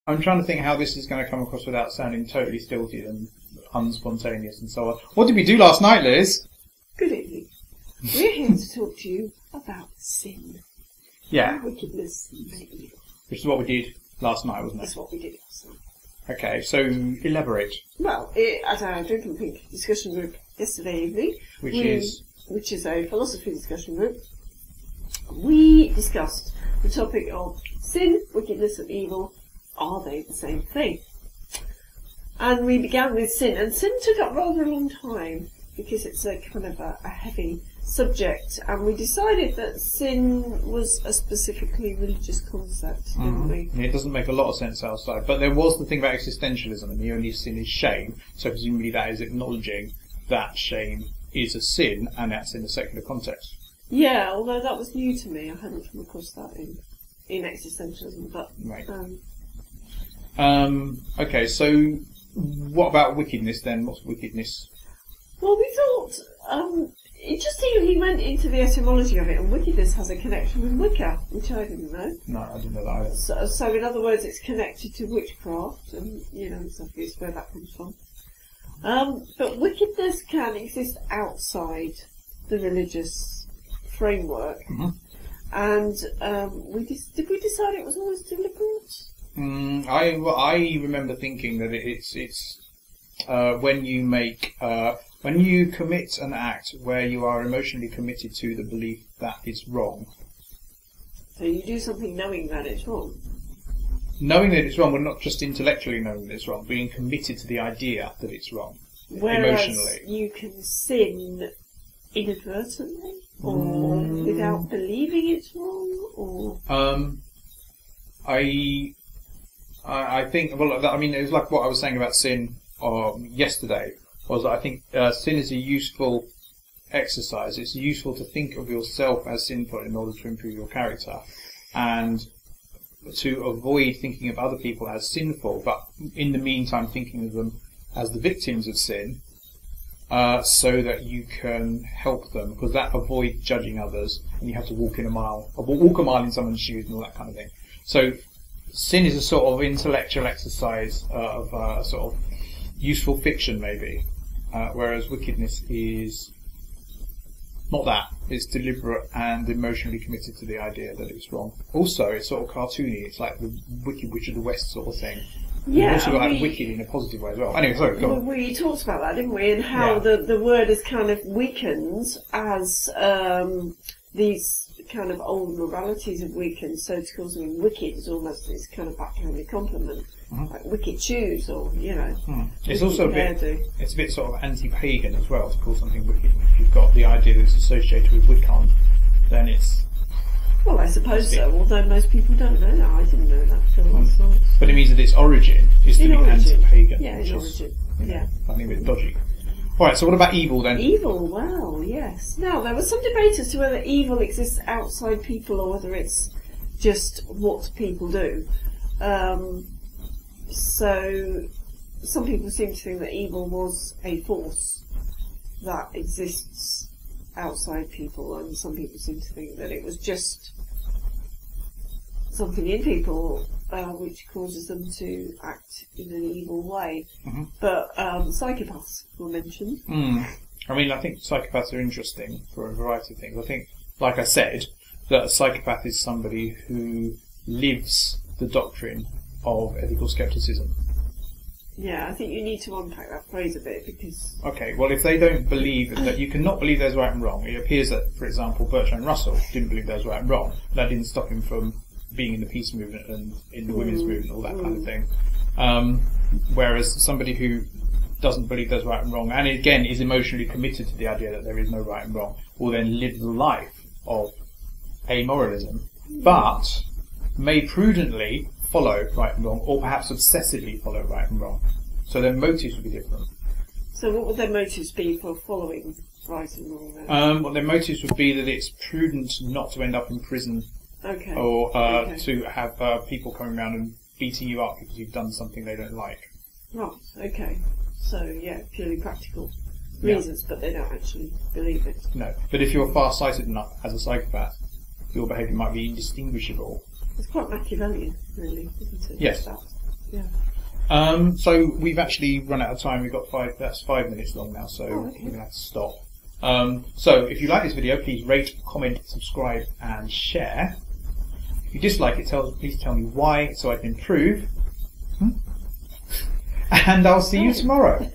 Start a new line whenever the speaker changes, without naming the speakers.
I'm trying to think how this is going to come across without sounding totally stilted and unspontaneous and so on. What did we do last night, Liz?
Good evening. We're here to talk to you about sin.
Yeah.
Wickedness and evil.
Which is what we did last night, wasn't it?
That's what we did last night.
Okay, so elaborate.
Well, at our Drinking Pink discussion group yesterday evening, which is a philosophy discussion group, we discussed the topic of sin, wickedness and evil. Are they the same thing? And we began with sin, and sin took up rather a long time because it's a kind of a heavy subject, and we decided that sin was a specifically religious concept, didn't we?
It doesn't make a lot of sense outside, but there was the thing about existentialism, and the only sin is shame, so presumably that is acknowledging that shame is a sin, and that's in a secular context.
Yeah, although that was new to me. I hadn't come across that in existentialism, but...
Right. Okay, so what about wickedness then? What's wickedness?
Well, we thought... interestingly, he went into the etymology of it, and wickedness has a connection with Wicca, which I didn't know.
No, I didn't know that either.
So in other words, it's connected to witchcraft, and, it's obvious where that comes from. But wickedness can exist outside the religious framework.
Mm-hmm.
And did we decide it was always deliberate?
I remember thinking that it's when you commit an act where you are emotionally committed to the belief that it's wrong.
So you do something knowing that it's wrong?
Knowing that it's wrong, but not just intellectually knowing that it's wrong, being committed to the idea that it's wrong.
Whereas
emotionally.
You can sin inadvertently, or without believing it's wrong, or...
I think, well, I mean, it was like what I was saying about sin yesterday, was that I think sin is a useful exercise. It's useful to think of yourself as sinful in order to improve your character, and to avoid thinking of other people as sinful, but in the meantime thinking of them as the victims of sin, so that you can help them, because that avoids judging others, and you have to walk a mile in someone's shoes and all that kind of thing. So sin is a sort of intellectual exercise of sort of useful fiction, maybe, whereas wickedness is not that. It's deliberate and emotionally committed to the idea that it's wrong. Also, it's sort of cartoony. It's like the Wicked Witch of the West sort of thing.
Yeah,
You've also got like wicked in a positive way as well. Anyway, sorry, go on.
We talked about that, didn't we? And how the word is kind of weakened as these kind of old moralities have weakened. So to call something wicked is almost this kind of backhanded compliment, like wicked shoes, or
It's also it's a bit sort of anti-pagan as well to call something wicked. If you've got the idea that it's associated with Wiccan, then it's...
Well, I suppose so, although most people don't know that. I didn't know that till last night.
But it means that its origin is to be anti-pagan.
Yeah, in origin.
I think a bit dodgy. Alright, so what about evil then?
Evil, well, yes. Now, there was some debate as to whether evil exists outside people or whether it's just what people do. So, some people seem to think that evil was a force that exists outside people, and some people seem to think that it was just something in people which causes them to act in an evil way. But psychopaths were mentioned.
I mean, I think psychopaths are interesting for a variety of things. I think, like I said, that a psychopath is somebody who lives the doctrine of ethical skepticism.
Yeah, I think you need to unpack that phrase a bit, because...
Okay, well, if they don't believe that you cannot believe there's right and wrong, it appears that, for example, Bertrand Russell didn't believe there's right and wrong. That didn't stop him from being in the peace movement and in the women's movement, all that kind of thing. Whereas somebody who doesn't believe there's right and wrong, and again is emotionally committed to the idea that there is no right and wrong, will then live the life of amoralism, but may prudently follow right and wrong, or perhaps obsessively follow right and wrong. So their motives would be different.
So what would their motives be for following right and wrong then?
Well, their motives would be that it's prudent not to end up in prison, or to have people coming around and beating you up because you've done something they don't like.
Right, okay. So, yeah, purely practical reasons, but they don't actually believe it.
No, but if you're far-sighted enough as a psychopath, your behaviour might be indistinguishable.
It's quite Machiavellian, really, isn't it?
Yes.
Yeah.
So we've actually run out of time. We've got that's 5 minutes long now, so we're going to have to stop. So if you like this video, please rate, comment, subscribe, and share. If you dislike it, please tell me why, so I can improve. And I'll see you tomorrow.